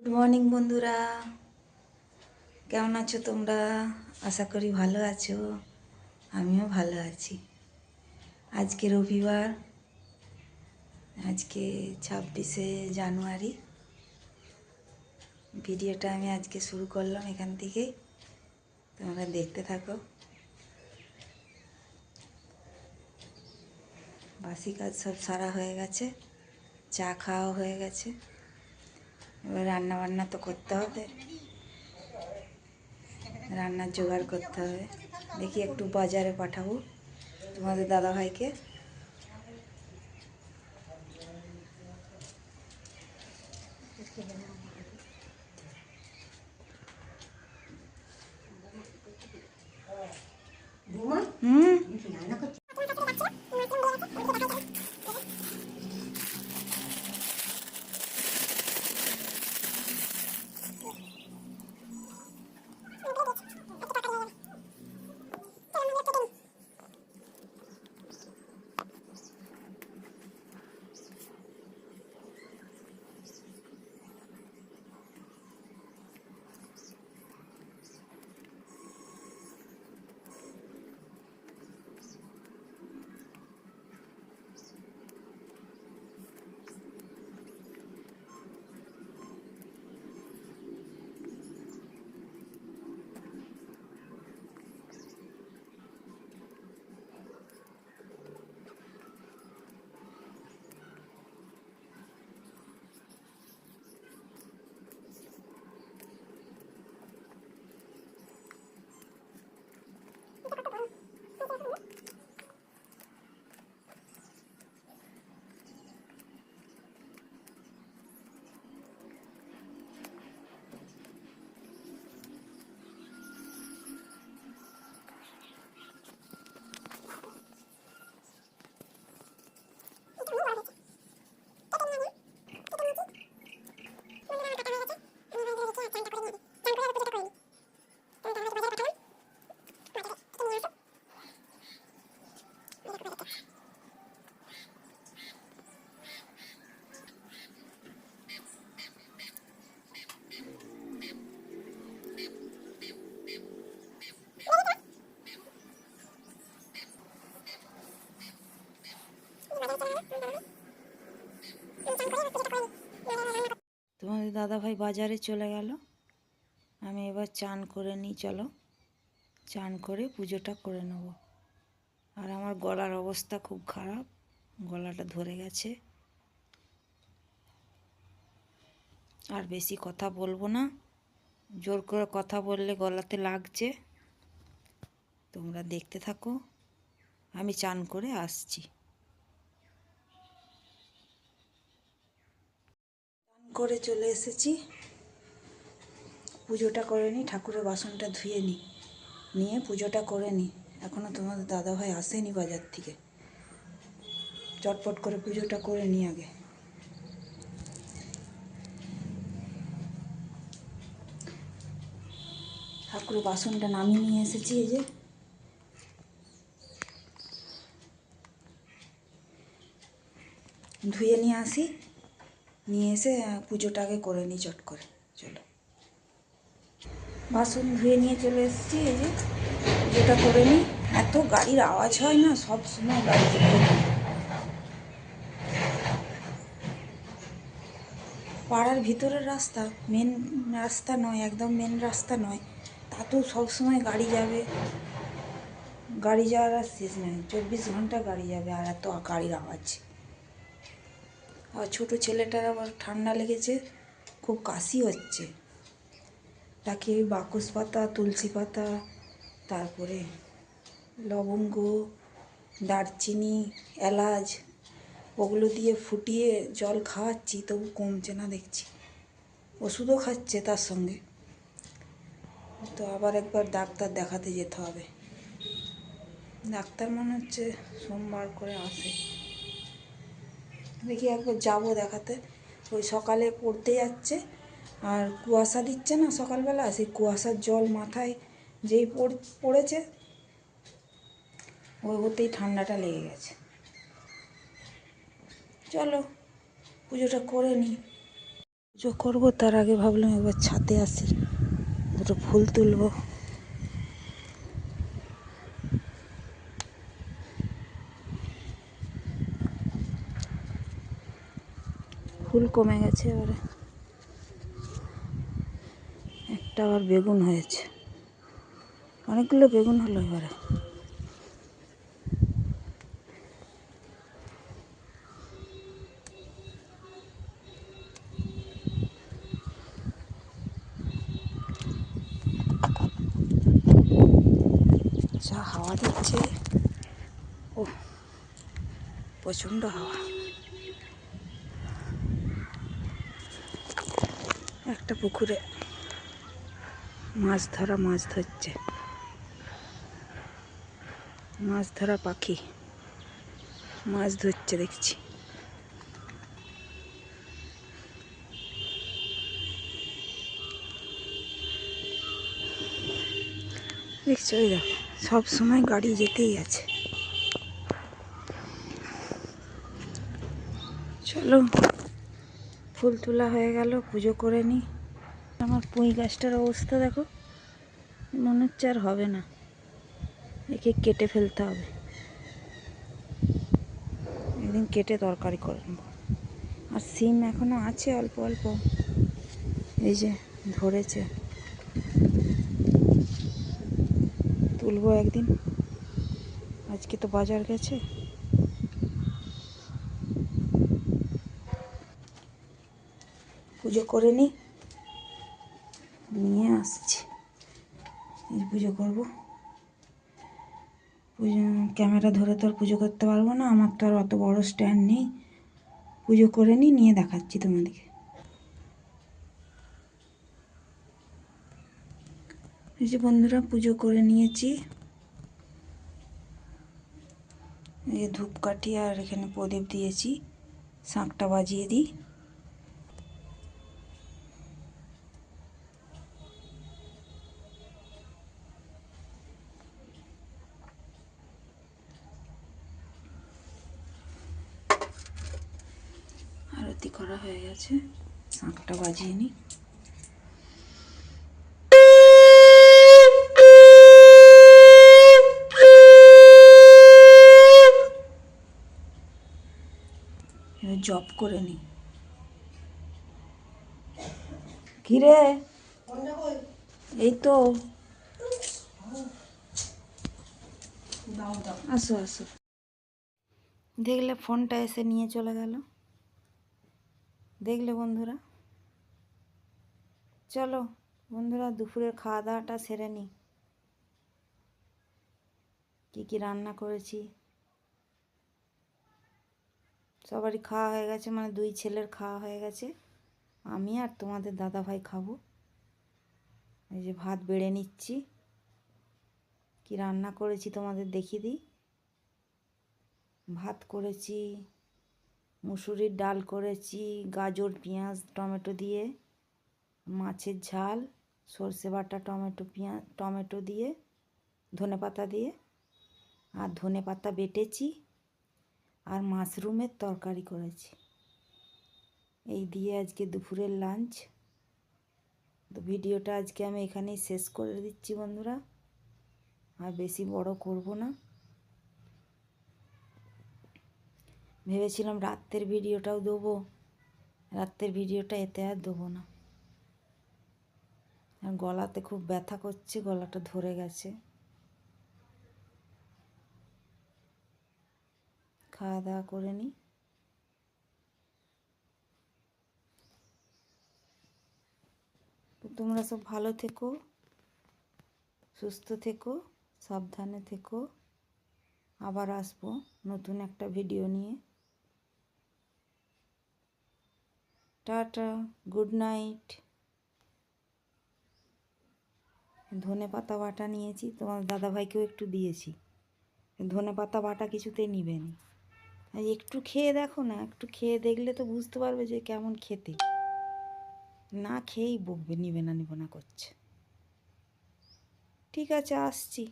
Good morning বন্ধুরা, কেমন আছো তোমরা? আশা করি ভালো আছো। আমিও ভালো আছি। আজকে রবিবার, আজকে 26শে জানুয়ারি। ভিডিওটা আমি আজকে শুরু করলাম এখান থেকেই, তোমরা দেখতে থাকো। বাসি কাজ সব সারা হয়ে গেছে, চা খাওয়া হয়ে গেছে। এবার রান্না বান্না তো করতে হবে, রান্নার জোগাড় করতে হবে। দেখি একটু বাজারে পাঠাবো তোমাদের দাদাভাইকে। হুম, তোমাদের দাদাভাই বাজারে চলে গেল। আমি এবার চান করে নিই, চলো চান করে পুজোটা করে নেব। আর আমার গলার অবস্থা খুব খারাপ, গলাটা ধরে গেছে। আর বেশি কথা বলবো না, জোর করে কথা বললে গলাতে লাগছে। তোমরা দেখতে থাকো, আমি চান করে আসছি। চান করে চলে এসেছি, পুজোটা করে নিই, ঠাকুরের বাসনটা ধুয়ে নিই, নিয়ে পুজোটা করে নিই। এখনও তোমাদের দাদাভাই আসেনি বাজার থেকে, চটপট করে পুজোটা করে নিই আগে। ঠাকুরের বাসনটা নামিয়ে নিয়ে এসেছি, এই যে ধুয়ে নিয়ে আসি, নিয়ে এসে পুজোটা আগে করে নিই চট করে। চলো, বাসন ধুয়ে নিয়ে চলে এসেছি, এই যে পুজোটা করে নিই। এত গাড়ির আওয়াজ হয় না, সব সময় গাড়ি যেতে। পাড়ার ভিতরের রাস্তা, মেন রাস্তা নয়, একদম মেন রাস্তা নয়, তাতেও সবসময় গাড়ি যাবে। গাড়ি যাওয়ার আর শেষ নেই, 24 ঘন্টা গাড়ি যাবে, আর এত গাড়ির আওয়াজ। আর ছোটো ছেলেটার আবার ঠান্ডা লেগেছে, খুব কাশি হচ্ছে। তাকে বাকস পাতা, তুলসী পাতা, তারপরে লবঙ্গ, দারচিনি, এলাচ, ওগুলো দিয়ে ফুটিয়ে জল খাওয়াচ্ছি, তবু কমছে না দেখছি। ওষুধও খাচ্ছে তার সঙ্গে। তো আবার একবার ডাক্তার দেখাতে যেতে হবে। ডাক্তার মনে হচ্ছে সোমবার করে আসে, দেখি একবার যাবো দেখাতে। ওই সকালে পড়তে যাচ্ছে, আর কুয়াশা দিচ্ছে না সকালবেলা, সেই কুয়াশার জল মাথায় যেই পড়েছে, ওতেই ঠান্ডাটা লেগে গেছে। চলো পুজোটা করে নিই। পুজো করবো তার আগে ভাবলাম এবার ছাদে আসি, দুটো ফুল তুলবো। ফুল কমে গেছে, এবারে একটা আবার বেগুন হয়েছে, অনেকগুলো বেগুন হলো এবারে। যা হাওয়া দিচ্ছে, ও প্রচণ্ড হাওয়া। একটা পুকুরে মাছ ধরছে, মাছ ধরা পাখি মাছ ধরছে দেখছি। দেখছো, ওই দেখো সব সময় গাড়ি যেতেই আছে। চলো, ফুল তোলা হয়ে গেল, পুজো করে নিই। আমার পুঁই গাছটার অবস্থা দেখো, মনে হচ্ছে আর হবে না, একে কেটে ফেলতে হবে, একদিন কেটে তরকারি করে নেব। আর সিম এখনো আছে অল্প অল্প, এই যে ধরেছে, তুলবো একদিন। আজকে তো বাজার গেছে। পুজো করে নিই, নিয়ে আসছি। এই পুজো করবো, পুজো ক্যামেরা ধরে তো আর পুজো করতে পারবো না, আমার তো আর অত বড় স্ট্যান্ড নেই। পুজো করে নিয়ে দেখাচ্ছি তোমাদেরকে। এই যে বন্ধুরা, পুজো করে নিয়েছি। এই যে ধূপকাঠি আর এখানে প্রদীপ দিয়েছি, শাঁখটা বাজিয়ে দিই। আরতি করা হয়ে গেছে, শাঁখটা বাজিয়ে নিই। এবার জপ করে নিই। কিরে, এই তো, আসো আসো। দেখলে ফোনটা এসে নিয়ে চলে গেল, দেখলে বন্ধুরা। চলো বন্ধুরা, দুপুরের খাওয়া দাওয়াটা সেরে নিই। কী রান্না করেছি, সবারই খাওয়া হয়ে গেছে, মানে দুই ছেলের খাওয়া হয়ে গেছে, আমি আর তোমাদের দাদা ভাই খাবো। এই যে ভাত বেড়ে নিচ্ছি, কি রান্না করেছি তোমাদের দেখিয়ে দিই। ভাত করেছি, মুসুরির ডাল করেছি, গাজর পেঁয়াজ টমেটো দিয়ে, মাছের ঝাল, সর্ষে বাটা টমেটো দিয়ে, ধনেপাতা দিয়ে, আর ধনেপাতা বেটেছি, আর মাশরুমের তরকারি করেছি। এই দিয়ে আজকে দুপুরের লাঞ্চ। তো ভিডিওটা আজকে আমি এখানেই শেষ করে দিচ্ছি বন্ধুরা, আর বেশি বড় করব না। ভেবেছিলাম রাত্রের ভিডিওটাও দেবো, রাত্রের ভিডিওটা এতে আর দেবো না। আর গলাতে খুব ব্যথা করছে, গলাটা ধরে গেছে। খাওয়া দাওয়া করে নিই। তো তোমরা সব ভালো থেকো, সুস্থ থেকো, সাবধানে থেকো। আবার আসবো নতুন একটা ভিডিও নিয়ে। Tata, good night. ধনেপাতা বাটা নিয়েছি, তোমার দাদাভাইকেও একটু দিয়েছি। ধনেপাতা বাটা কিছুতেই নিবে না। একটু খেয়ে দেখো না, একটু খেয়ে দেখলে তো বুঝতে পারবে যে কেমন খেতে। না খেয়েই বকবে, নিবে না করছে। ঠিক আছে, আসছি।